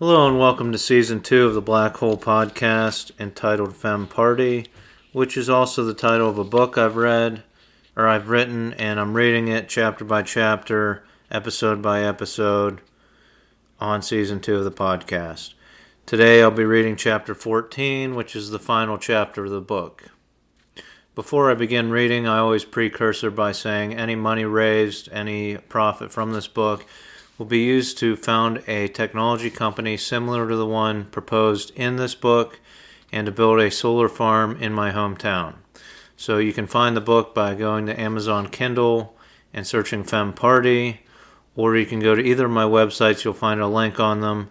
Hello and welcome to Season 2 of the Black Hole Podcast entitled Femme Party, which is also the title of a book I've written, and I'm reading it chapter by chapter, episode by episode on Season 2 of the podcast. Today I'll be reading Chapter 14, which is the final chapter of the book. Before I begin reading, I always precursor by saying any money raised, any profit from this book, will be used to found a technology company similar to the one proposed in this book and to build a solar farm in my hometown. So you can find the book by going to Amazon Kindle and searching Femme Party, or you can go to either of my websites. You'll find a link on them,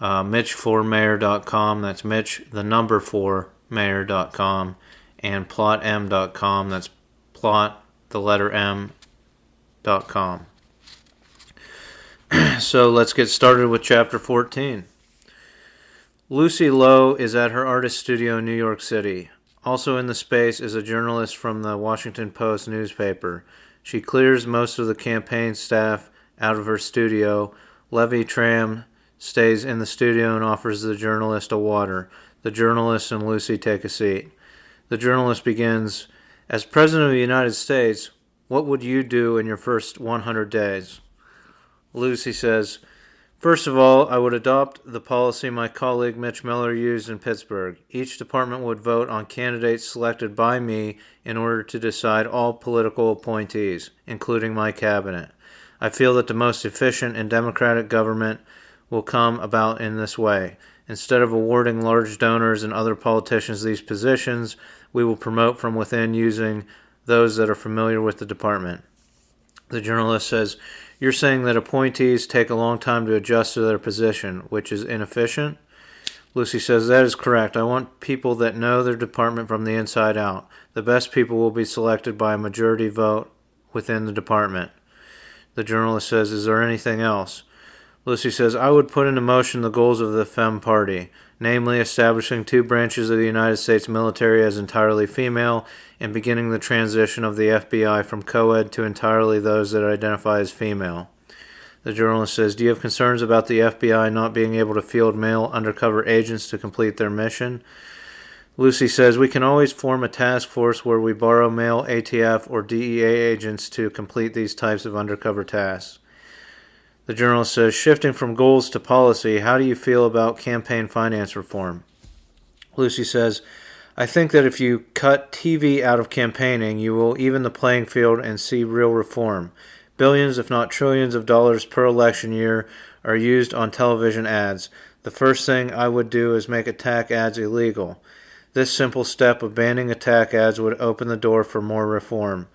mitch4mayor.com, that's Mitch, the number 4mayor.com, and plotm.com, that's plot, the letter M.com. So let's get started with Chapter 14. Lucy Lowe is at her artist studio in New York City. Also in the space is a journalist from the Washington Post newspaper. She clears most of the campaign staff out of her studio. Levy Tram stays in the studio and offers the journalist a water. The journalist and Lucy take a seat. The journalist begins, "As President of the United States, what would you do in your first 100 days? Lucy says, "First of all, I would adopt the policy my colleague Mitch Miller used in Pittsburgh. Each department would vote on candidates selected by me in order to decide all political appointees, including my cabinet. I feel that the most efficient and democratic government will come about in this way. Instead of awarding large donors and other politicians these positions, we will promote from within using those that are familiar with the department." The journalist says, "You're saying that appointees take a long time to adjust to their position, which is inefficient?" Lucy says, "That is correct. I want people that know their department from the inside out. The best people will be selected by a majority vote within the department." The journalist says, "Is there anything else?" Lucy says, "I would put into motion the goals of the Femme Party, namely establishing 2 branches of the United States military as entirely female and beginning the transition of the FBI from co-ed to entirely those that identify as female." The journalist says, "Do you have concerns about the FBI not being able to field male undercover agents to complete their mission?" Lucy says, "We can always form a task force where we borrow male ATF or DEA agents to complete these types of undercover tasks." The journalist says, "Shifting from goals to policy, how do you feel about campaign finance reform?" Lucy says, "I think that if you cut TV out of campaigning, you will even the playing field and see real reform. Billions, if not trillions of dollars per election year are used on television ads. The first thing I would do is make attack ads illegal. This simple step of banning attack ads would open the door for more reform.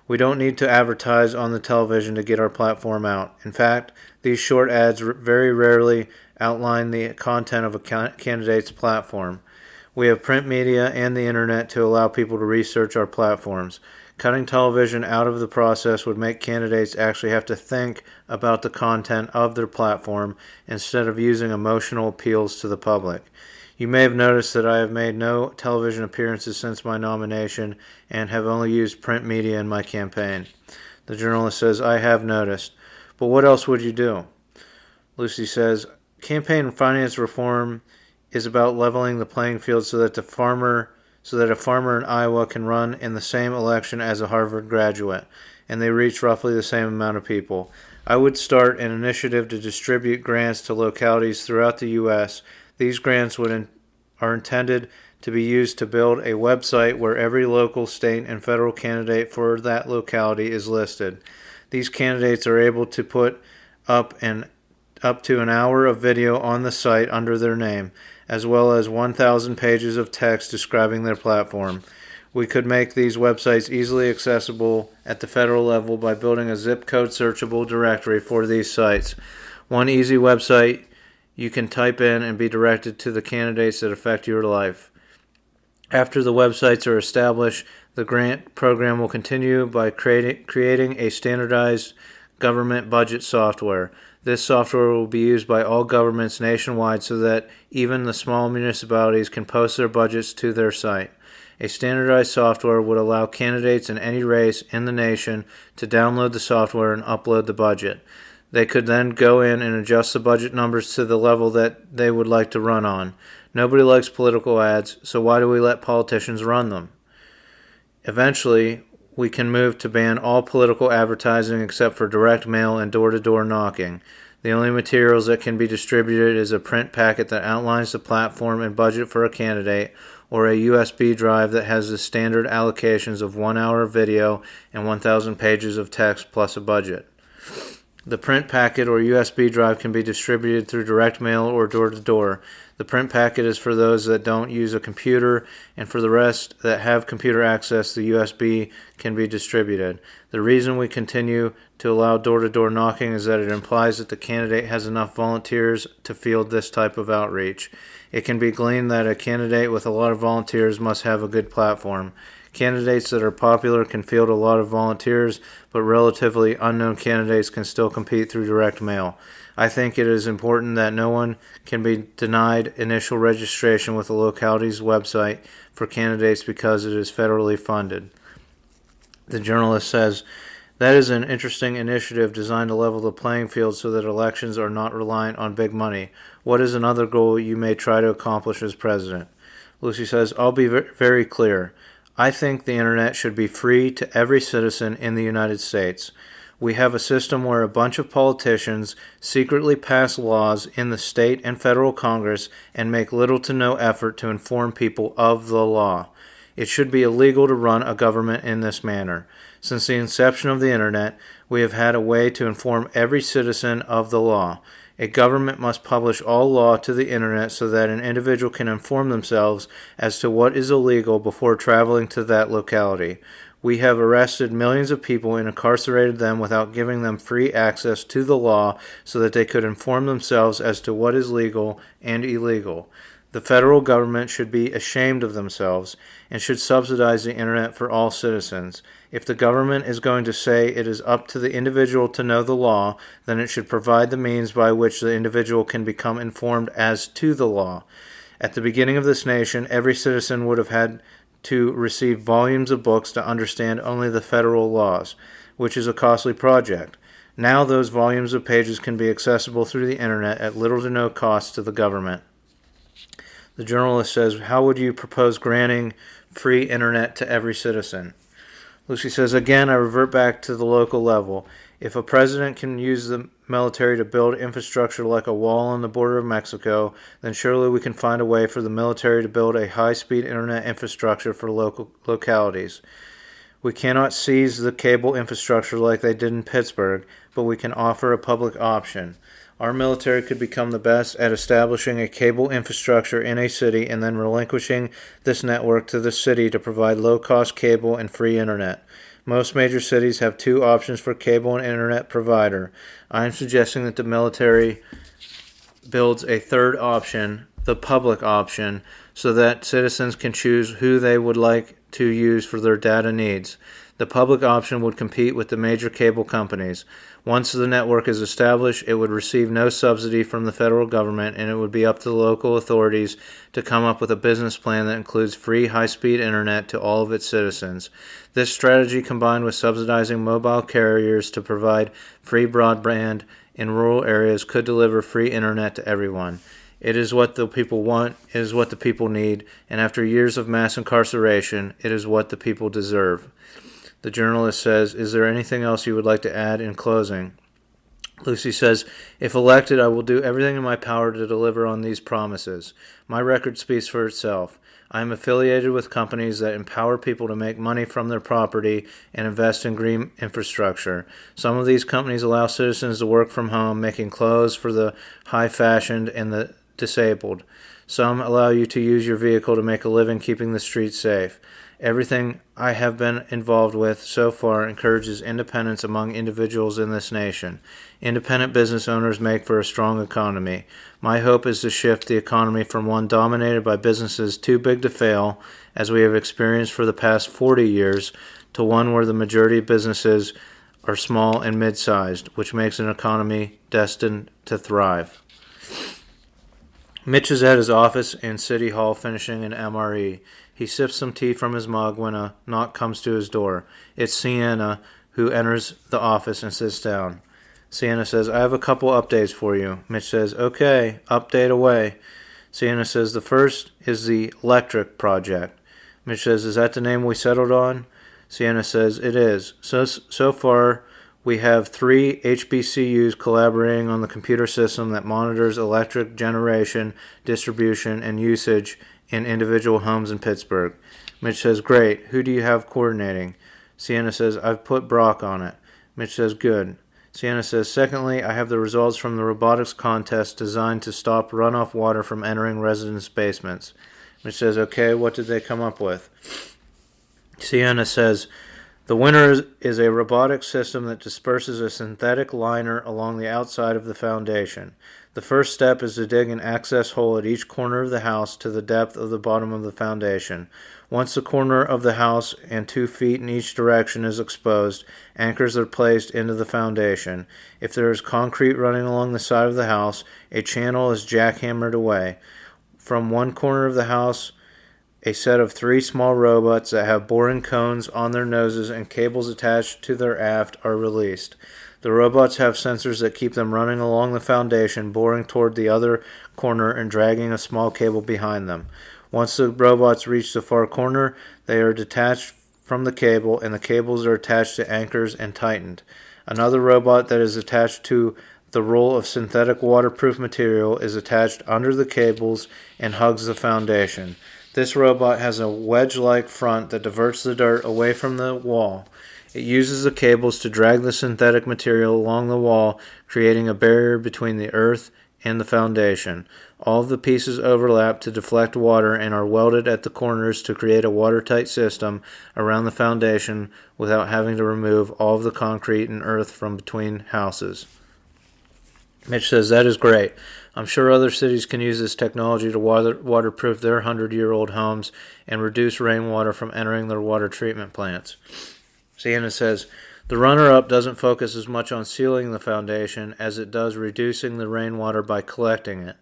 We don't need to advertise on the television to get our platform out. In fact, these short ads very rarely outline the content of a candidate's platform. We have print media and the internet to allow people to research our platforms. Cutting television out of the process would make candidates actually have to think about the content of their platform instead of using emotional appeals to the public. You may have noticed that I have made no television appearances since my nomination and have only used print media in my campaign." The journalist says, "I have noticed. But what else would you do?" Lucy says, "Campaign finance reform is about leveling the playing field so that a farmer in Iowa can run in the same election as a Harvard graduate, and they reach roughly the same amount of people. I would start an initiative to distribute grants to localities throughout the U.S. These grants are intended to be used to build a website where every local, state, and federal candidate for that locality is listed. These candidates are able to put up to an hour of video on the site under their name, as well as 1,000 pages of text describing their platform. We could make these websites easily accessible at the federal level by building a zip code searchable directory for these sites. One easy website you can type in and be directed to the candidates that affect your life. After the websites are established, the grant program will continue by creating a standardized government budget software. This software will be used by all governments nationwide so that even the small municipalities can post their budgets to their site. A standardized software would allow candidates in any race in the nation to download the software and upload the budget. They could then go in and adjust the budget numbers to the level that they would like to run on. Nobody likes political ads, so why do we let politicians run them? Eventually, we can move to ban all political advertising except for direct mail and door-to-door knocking. The only materials that can be distributed is a print packet that outlines the platform and budget for a candidate, or a USB drive that has the standard allocations of 1 hour of video and 1,000 pages of text plus a budget. The print packet or USB drive can be distributed through direct mail or door-to-door. The print packet is for those that don't use a computer, and for the rest that have computer access, the USB can be distributed. The reason we continue to allow door-to-door knocking is that it implies that the candidate has enough volunteers to field this type of outreach. It can be gleaned that a candidate with a lot of volunteers must have a good platform. Candidates that are popular can field a lot of volunteers, but relatively unknown candidates can still compete through direct mail. I think it is important that no one can be denied initial registration with the locality's website for candidates because it is federally funded. The journalist says, that is an interesting initiative designed to level the playing field so that elections are not reliant on big money. What is another goal you may try to accomplish as president? Lucy says, I'll be very clear. I think the internet should be free to every citizen in the United States. We have a system where a bunch of politicians secretly pass laws in the state and federal Congress and make little to no effort to inform people of the law. It should be illegal to run a government in this manner. Since the inception of the internet, we have had a way to inform every citizen of the law. A government must publish all law to the internet so that an individual can inform themselves as to what is illegal before traveling to that locality. We have arrested millions of people and incarcerated them without giving them free access to the law so that they could inform themselves as to what is legal and illegal. The federal government should be ashamed of themselves and should subsidize the internet for all citizens. If the government is going to say it is up to the individual to know the law, then it should provide the means by which the individual can become informed as to the law. At the beginning of this nation, every citizen would have had to receive volumes of books to understand only the federal laws, which is a costly project. Now those volumes of pages can be accessible through the internet at little to no cost to the government. The journalist says, how would you propose granting free internet to every citizen? Lucy says, again, I revert back to the local level. If a president can use the military to build infrastructure like a wall on the border of Mexico, then surely we can find a way for the military to build a high-speed internet infrastructure for local localities. We cannot seize the cable infrastructure like they did in Pittsburgh, but we can offer a public option. Our military could become the best at establishing a cable infrastructure in a city and then relinquishing this network to the city to provide low-cost cable and free internet. Most major cities have two options for cable and internet provider. I am suggesting that the military builds a third option, the public option, so that citizens can choose who they would like to use for their data needs. The public option would compete with the major cable companies. Once the network is established, it would receive no subsidy from the federal government, and it would be up to the local authorities to come up with a business plan that includes free high-speed internet to all of its citizens. This strategy, combined with subsidizing mobile carriers to provide free broadband in rural areas, could deliver free internet to everyone. It is what the people want, it is what the people need, and after years of mass incarceration, it is what the people deserve. The journalist says, is there anything else you would like to add in closing? Lucy says, if elected, I will do everything in my power to deliver on these promises. My record speaks for itself. I am affiliated with companies that empower people to make money from their property and invest in green infrastructure. Some of these companies allow citizens to work from home, making clothes for the high-fashioned and the disabled. Some allow you to use your vehicle to make a living keeping the streets safe. Everything I have been involved with so far encourages independence among individuals in this nation. Independent business owners make for a strong economy. My hope is to shift the economy from one dominated by businesses too big to fail, as we have experienced for the past 40 years, to one where the majority of businesses are small and mid-sized, which makes an economy destined to thrive. Mitch is at his office in City Hall finishing an MRE. He sips some tea from his mug when a knock comes to his door. It's Sienna, who enters the office and sits down. Sienna says, I have a couple updates for you. Mitch says, okay, update away. Sienna says, the first is the electric project. Mitch says, is that the name we settled on? Sienna says, it is. So far, we have 3 HBCUs collaborating on the computer system that monitors electric generation, distribution, and usage in individual homes in Pittsburgh. Mitch says, great. Who do you have coordinating? Sienna says, I've put Brock on it. Mitch says, good. Sienna says, secondly, I have the results from the robotics contest designed to stop runoff water from entering residents' basements. Mitch says, okay, what did they come up with? Sienna says, the winner is a robotic system that disperses a synthetic liner along the outside of the foundation. The first step is to dig an access hole at each corner of the house to the depth of the bottom of the foundation. Once the corner of the house and 2 feet in each direction is exposed, anchors are placed into the foundation. If there is concrete running along the side of the house, a channel is jackhammered away. From one corner of the house, a set of 3 small robots that have boring cones on their noses and cables attached to their aft are released. The robots have sensors that keep them running along the foundation, boring toward the other corner and dragging a small cable behind them. Once the robots reach the far corner, they are detached from the cable, and the cables are attached to anchors and tightened. Another robot that is attached to the roll of synthetic waterproof material is attached under the cables and hugs the foundation. This robot has a wedge-like front that diverts the dirt away from the wall. It uses the cables to drag the synthetic material along the wall, creating a barrier between the earth and the foundation. All of the pieces overlap to deflect water and are welded at the corners to create a watertight system around the foundation without having to remove all of the concrete and earth from between houses. Mitch says, that is great. I'm sure other cities can use this technology to waterproof their 100-year-old homes and reduce rainwater from entering their water treatment plants. Sienna says, the runner-up doesn't focus as much on sealing the foundation as it does reducing the rainwater by collecting it.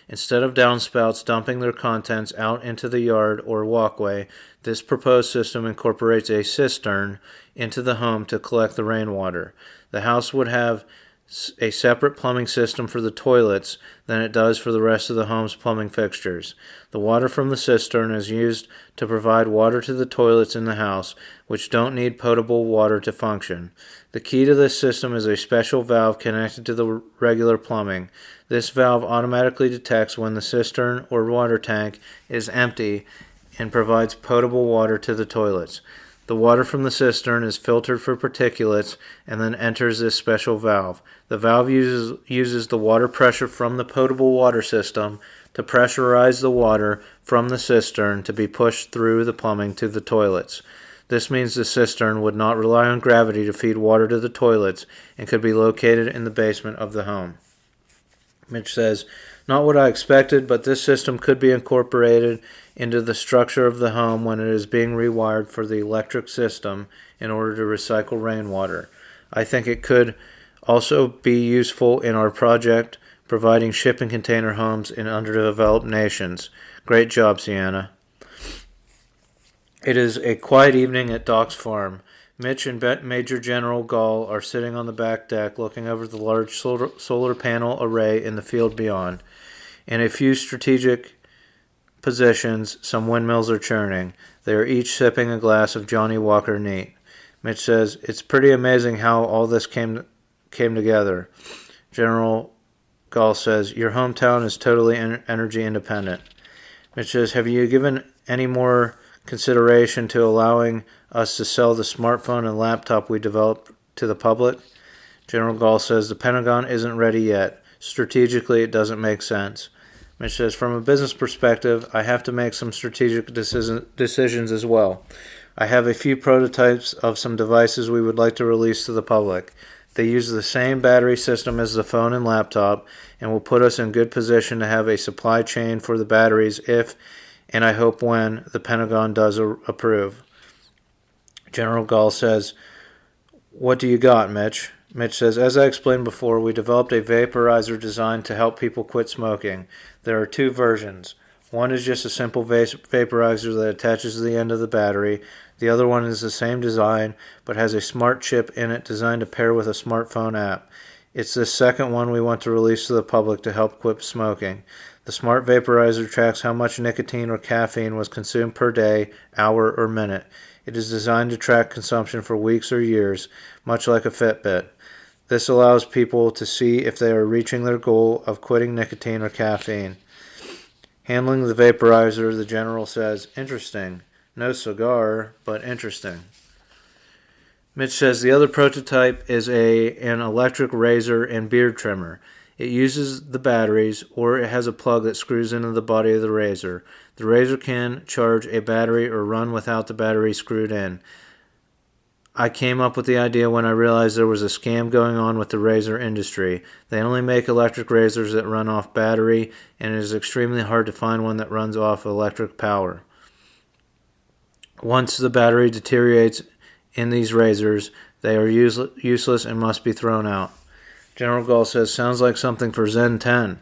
Instead of downspouts dumping their contents out into the yard or walkway, this proposed system incorporates a cistern into the home to collect the rainwater. The house would have a separate plumbing system for the toilets than it does for the rest of the home's plumbing fixtures. The water from the cistern is used to provide water to the toilets in the house, which don't need potable water to function. The key to this system is a special valve connected to the regular plumbing. This valve automatically detects when the cistern or water tank is empty and provides potable water to the toilets. The water from the cistern is filtered for particulates and then enters this special valve. The valve uses the water pressure from the potable water system to pressurize the water from the cistern to be pushed through the plumbing to the toilets. This means the cistern would not rely on gravity to feed water to the toilets and could be located in the basement of the home. Mitch says, not what I expected, but this system could be incorporated into the structure of the home when it is being rewired for the electric system in order to recycle rainwater. I think it could also be useful in our project providing shipping container homes in underdeveloped nations. Great job, Sienna. It is a quiet evening at Doc's farm. Mitch and Major General Gall are sitting on the back deck looking over the large solar panel array in the field beyond. In a few strategic positions, some windmills are churning. They are each sipping a glass of Johnny Walker Neat. Mitch says, it's pretty amazing how all this came together. General Gall says, your hometown is totally energy independent. Mitch says, have you given any more consideration to allowing us to sell the smartphone and laptop we developed to the public? General Gall says, the Pentagon isn't ready yet. Strategically, it doesn't make sense. Mitch says, from a business perspective, I have to make some strategic decisions as well. I have a few prototypes of some devices we would like to release to the public. They use the same battery system as the phone and laptop and will put us in good position to have a supply chain for the batteries if, and I hope when, the Pentagon does approve. General Gall says, what do you got, Mitch? Mitch says, as I explained before, we developed a vaporizer designed to help people quit smoking. There are 2 versions. One is just a simple vaporizer that attaches to the end of the battery. The other one is the same design, but has a smart chip in it designed to pair with a smartphone app. It's the second one we want to release to the public to help quit smoking. The smart vaporizer tracks how much nicotine or caffeine was consumed per day, hour, or minute. It is designed to track consumption for weeks or years, much like a Fitbit. This allows people to see if they are reaching their goal of quitting nicotine or caffeine. Handling the vaporizer, the general says, interesting. No cigar, but interesting. Mitch says the other prototype is an electric razor and beard trimmer. It uses the batteries, or it has a plug that screws into the body of the razor. The razor can charge a battery or run without the battery screwed in. I came up with the idea when I realized there was a scam going on with the razor industry. They only make electric razors that run off battery, and it is extremely hard to find one that runs off electric power. Once the battery deteriorates in these razors, they are useless and must be thrown out. General Gall says, sounds like something for Zen 10.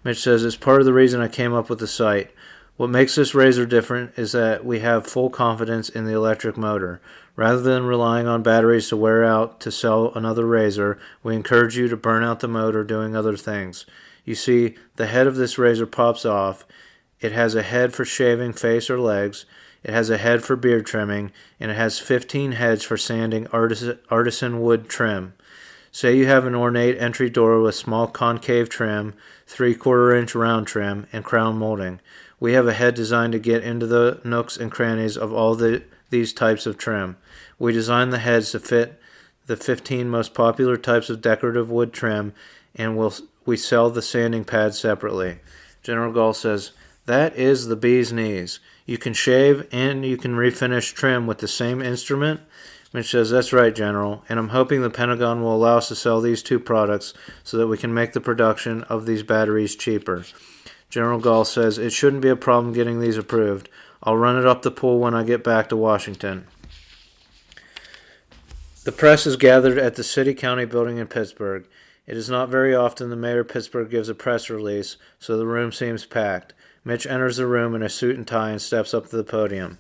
Mitch says, it's part of the reason I came up with the site. What makes this razor different is that we have full confidence in the electric motor. Rather than relying on batteries to wear out to sell another razor, we encourage you to burn out the motor doing other things. You see, the head of this razor pops off. It has a head for shaving face or legs. It has a head for beard trimming, and it has 15 heads for sanding artisan wood trim. Say you have an ornate entry door with small concave trim, 3/4 inch round trim, and crown molding. We have a head designed to get into the nooks and crannies of all these types of trim. We designed the heads to fit the 15 most popular types of decorative wood trim, and we sell the sanding pads separately. General Gall says, that is the bee's knees. You can shave and you can refinish trim with the same instrument? Mitch says, that's right, General, and I'm hoping the Pentagon will allow us to sell these two products so that we can make the production of these batteries cheaper. General Gall says, it shouldn't be a problem getting these approved. I'll run it up the pool when I get back to Washington. The press is gathered at the City-County building in Pittsburgh. It is not very often the mayor of Pittsburgh gives a press release, so the room seems packed. Mitch enters the room in a suit and tie and steps up to the podium.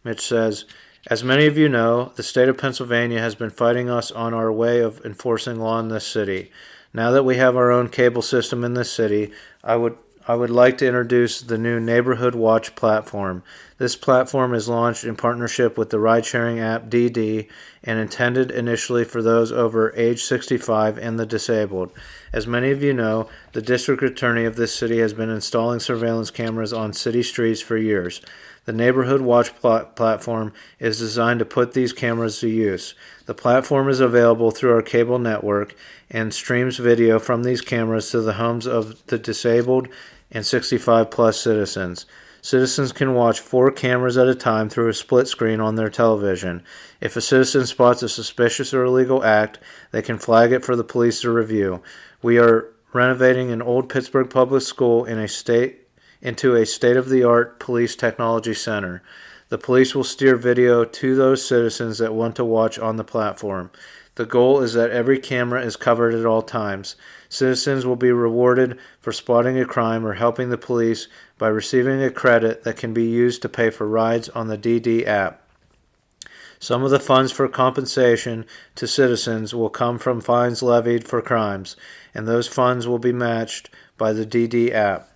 Mitch says, as many of you know, the state of Pennsylvania has been fighting us on our way of enforcing law in this city. Now that we have our own cable system in this city, I would like to introduce the new Neighborhood Watch platform. This platform is launched in partnership with the ride-sharing app DD and intended initially for those over age 65 and the disabled. As many of you know, the district attorney of this city has been installing surveillance cameras on city streets for years. The Neighborhood Watch platform is designed to put these cameras to use. The platform is available through our cable network and streams video from these cameras to the homes of the disabled and 65-plus citizens. Citizens can watch 4 cameras at a time through a split screen on their television. If a citizen spots a suspicious or illegal act, they can flag it for the police to review. We are renovating an old Pittsburgh public school into a state-of-the-art police technology center. The police will steer video to those citizens that want to watch on the platform. The goal is that every camera is covered at all times. Citizens will be rewarded for spotting a crime or helping the police by receiving a credit that can be used to pay for rides on the DD app. Some of the funds for compensation to citizens will come from fines levied for crimes, and those funds will be matched by the DD app.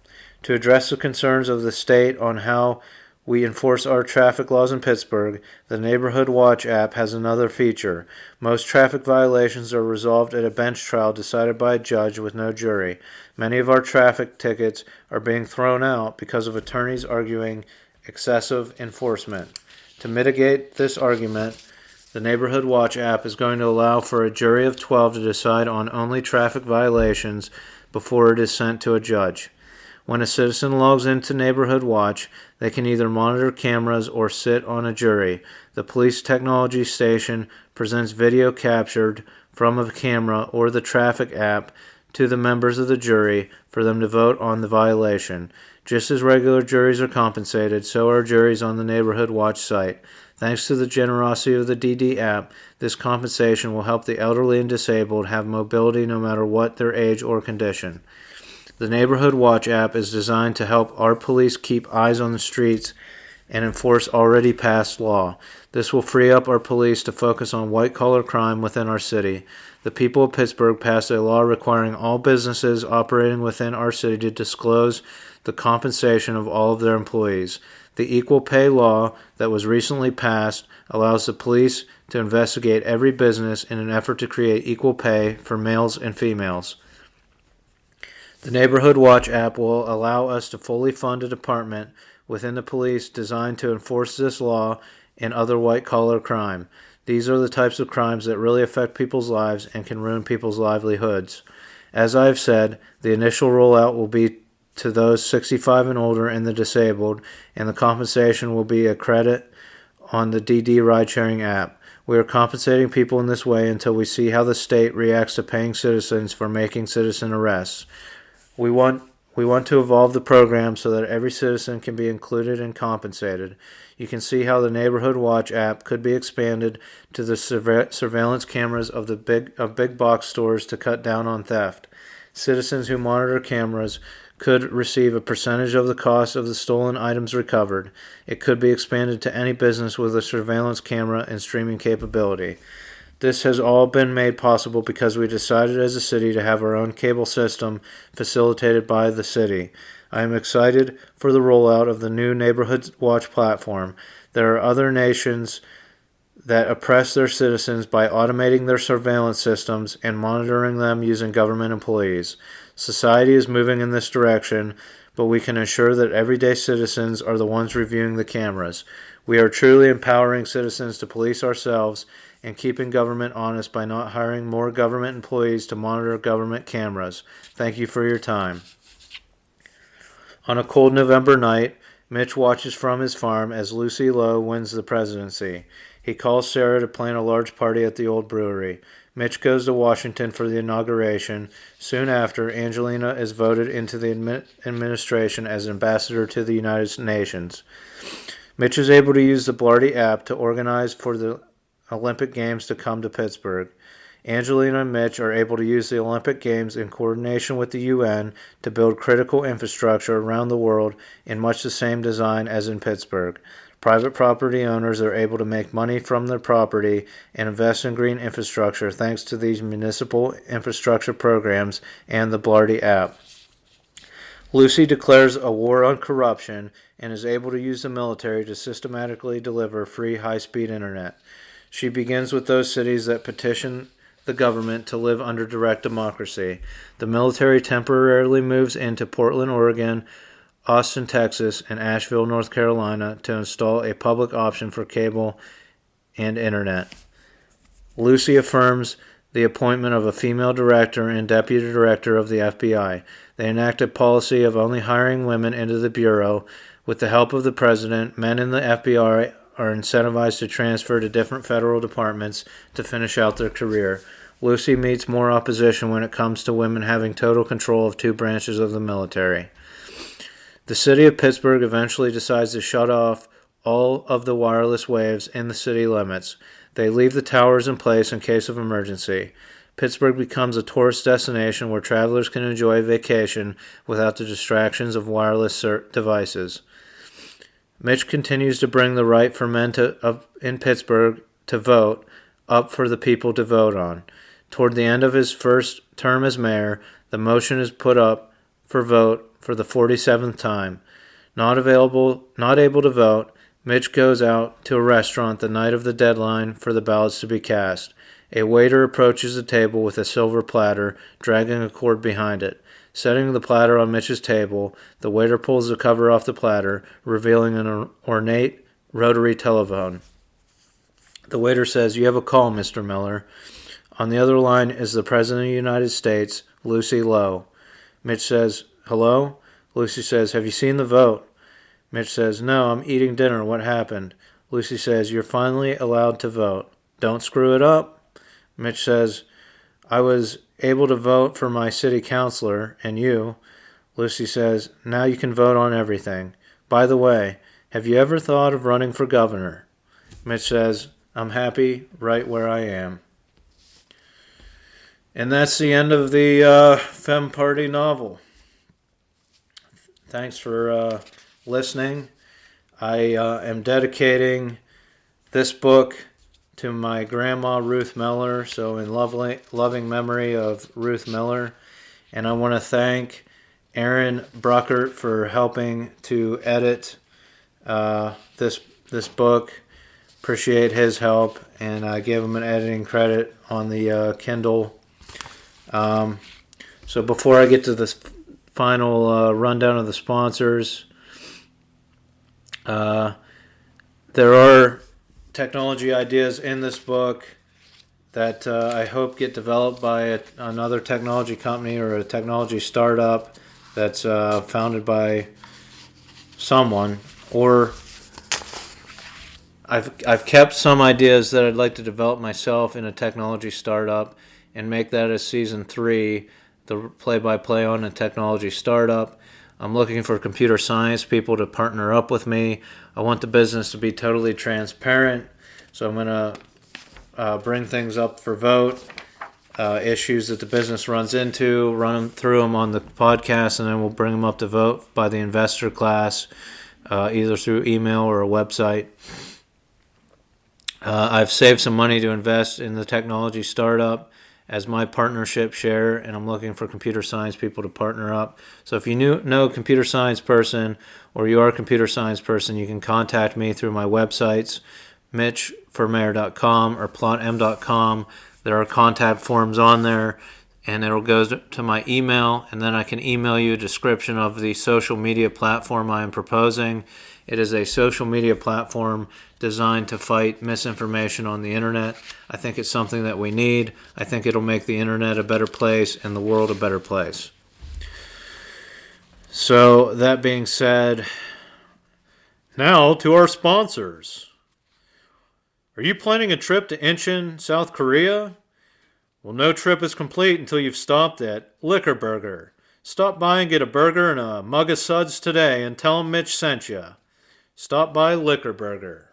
To address the concerns of the state on how we enforce our traffic laws in Pittsburgh, the Neighborhood Watch app has another feature. Most traffic violations are resolved at a bench trial decided by a judge with no jury. Many of our traffic tickets are being thrown out because of attorneys arguing excessive enforcement. To mitigate this argument, the Neighborhood Watch app is going to allow for a jury of 12 to decide on only traffic violations before it is sent to a judge. When a citizen logs into Neighborhood Watch, they can either monitor cameras or sit on a jury. The police technology station presents video captured from a camera or the traffic app to the members of the jury for them to vote on the violation. Just as regular juries are compensated, so are juries on the Neighborhood Watch site. Thanks to the generosity of the DD app, this compensation will help the elderly and disabled have mobility no matter what their age or condition. The Neighborhood Watch app is designed to help our police keep eyes on the streets and enforce already passed law. This will free up our police to focus on white-collar crime within our city. the people of Pittsburgh passed a law requiring all businesses operating within our city to disclose the compensation of all of their employees. The equal pay law that was recently passed allows the police to investigate every business in an effort to create equal pay for males and females. The Neighborhood Watch app will allow us to fully fund a department within the police designed to enforce this law and other white-collar crime. These are the types of crimes that really affect people's lives and can ruin people's livelihoods. As I've said, the initial rollout will be to those 65 and older and the disabled, and the compensation will be a credit on the DD ride-sharing app. We are compensating people in this way until we see how the state reacts to paying citizens for making citizen arrests. We want to evolve the program so that every citizen can be included and compensated. You can see how the Neighborhood Watch app could be expanded to the surveillance cameras of big box stores to cut down on theft. Citizens who monitor cameras could receive a percentage of the cost of the stolen items recovered. It could be expanded to any business with a surveillance camera and streaming capability. This has all been made possible because we decided as a city to have our own cable system facilitated by the city. I am excited for the rollout of the new Neighborhood Watch platform. There are other nations that oppress their citizens by automating their surveillance systems and monitoring them using government employees. Society is moving in this direction, but we can ensure that everyday citizens are the ones reviewing the cameras. We are truly empowering citizens to police ourselves and keeping government honest by not hiring more government employees to monitor government cameras. Thank you for your time. On a cold November night, Mitch watches from his farm as Lucy Lowe wins the presidency. He calls Sarah to plan a large party at the old brewery. Mitch goes to Washington for the inauguration. Soon after, Angelina is voted into the administration as ambassador to the United Nations. Mitch is able to use the Blarty app to organize for the Olympic Games to come to Pittsburgh. Angelina and Mitch are able to use the Olympic Games in coordination with the UN to build critical infrastructure around the world in much the same design as in Pittsburgh. Private property owners are able to make money from their property and invest in green infrastructure thanks to these municipal infrastructure programs and the Blarty app. Lucy declares a war on corruption and is able to use the military to systematically deliver free high-speed internet. She begins with those cities that petition the government to live under direct democracy. The military temporarily moves into Portland, Oregon, Austin, Texas, and Asheville, North Carolina to install a public option for cable and internet. Lucy affirms the appointment of a female director and deputy director of the FBI. They enact a policy of only hiring women into the bureau. With the help of the president, men in the FBI are incentivized to transfer to different federal departments to finish out their career. Lucy meets more opposition when it comes to women having total control of two branches of the military. The city of Pittsburgh eventually decides to shut off all of the wireless waves in the city limits. They leave the towers in place in case of emergency. Pittsburgh becomes a tourist destination where travelers can enjoy a vacation without the distractions of wireless devices. Mitch continues to bring the right for men in Pittsburgh to vote up for the people to vote on. Toward the end of his first term as mayor, the motion is put up for vote for the 47th time. Not able to vote, Mitch goes out to a restaurant the night of the deadline for the ballots to be cast. A waiter approaches the table with a silver platter, dragging a cord behind it. Setting the platter on Mitch's table, the waiter pulls the cover off the platter, revealing an ornate rotary telephone. The waiter says, "You have a call, Mr. Miller." On the other line is the President of the United States, Lucy Lowe. Mitch says, "Hello?" Lucy says, "Have you seen the vote?" Mitch says, "No, I'm eating dinner. What happened?" Lucy says, "You're finally allowed to vote. Don't screw it up." Mitch says, "I was able to vote for my city councilor and you." Lucy says, "Now you can vote on everything. By the way, have you ever thought of running for governor?" Mitch says, "I'm happy right where I am." And that's the end of the Femme Party novel. Thanks for listening. I am dedicating this book to my grandma, Ruth Miller, so in loving memory of Ruth Miller. And I want to thank Aaron Bruckert for helping to edit this book. Appreciate his help, and I gave him an editing credit on the Kindle. So before I get to this final rundown of the sponsors, there are technology ideas in this book that I hope get developed by another technology company or a technology startup that's founded by someone, or I've kept some ideas that I'd like to develop myself in a technology startup and make that as season 3, the play-by-play on a technology startup. I'm looking for computer science people to partner up with me. I want the business to be totally transparent, so I'm going to bring things up for vote, issues that the business runs into, run them through them on the podcast, and then we'll bring them up to vote by the investor class, either through email or a website. I've saved some money to invest in the technology startup as my partnership share, and I'm looking for computer science people to partner up. So if you know a computer science person, or you are a computer science person, you can contact me through my websites, mitchformayor.com or plotm.com. There are contact forms on there, and it'll go to my email, and then I can email you a description of the social media platform I am proposing. It is a social media platform designed to fight misinformation on the internet. I think it's something that we need. I think it'll make the internet a better place and the world a better place. So, that being said, now to our sponsors. Are you planning a trip to Incheon, South Korea? Well, no trip is complete until you've stopped at Liquor Burger. Stop by and get a burger and a mug of suds today and tell them Mitch sent you. Stop by Liquor Burger.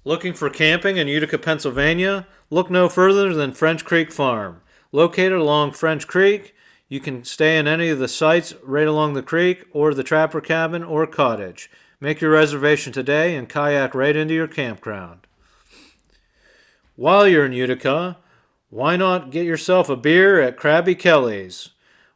Looking for camping in Utica, Pennsylvania? Look no further than French Creek Farm. Located along French Creek, you can stay in any of the sites right along the creek, or the trapper cabin or cottage. Make your reservation today and kayak right into your campground. While you're in Utica, why not get yourself a beer at Krabby Kelly's?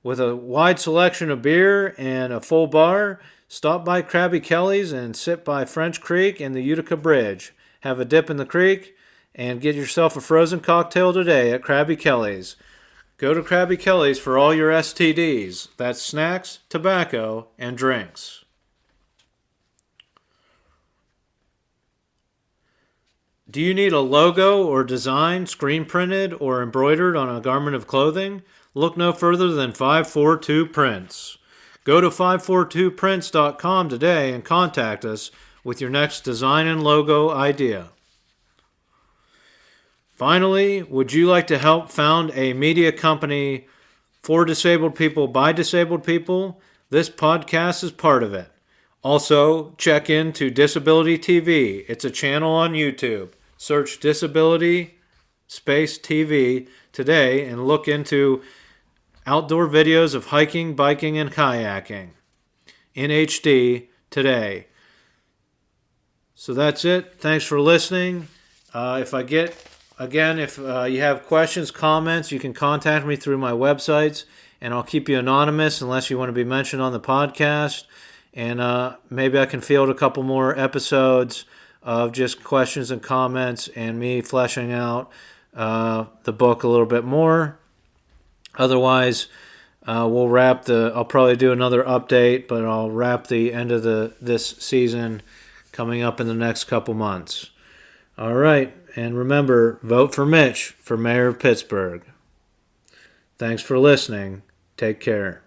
With a wide selection of beer and a full bar, stop by Krabby Kelly's and sit by French Creek and the Utica Bridge. Have a dip in the creek and get yourself a frozen cocktail today at Krabby Kelly's. Go to Krabby Kelly's for all your STDs. That's snacks, tobacco, and drinks. Do you need a logo or design screen printed or embroidered on a garment of clothing? Look no further than 542 Prints. Go to 542prints.com today and contact us with your next design and logo idea. Finally, would you like to help found a media company for disabled people by disabled people? This podcast is part of it. Also, check into Disability TV. It's a channel on YouTube. Search Disability Space TV today and look into outdoor videos of hiking, biking, and kayaking in HD today. So that's it. Thanks for listening. If you have questions, comments, you can contact me through my websites, and I'll keep you anonymous unless you want to be mentioned on the podcast. And maybe I can field a couple more episodes of just questions and comments and me fleshing out the book a little bit more. Otherwise, I'll probably do another update, but I'll wrap the end of this season coming up in the next couple months. All right, and remember, vote for Mitch for mayor of Pittsburgh. Thanks for listening. Take care.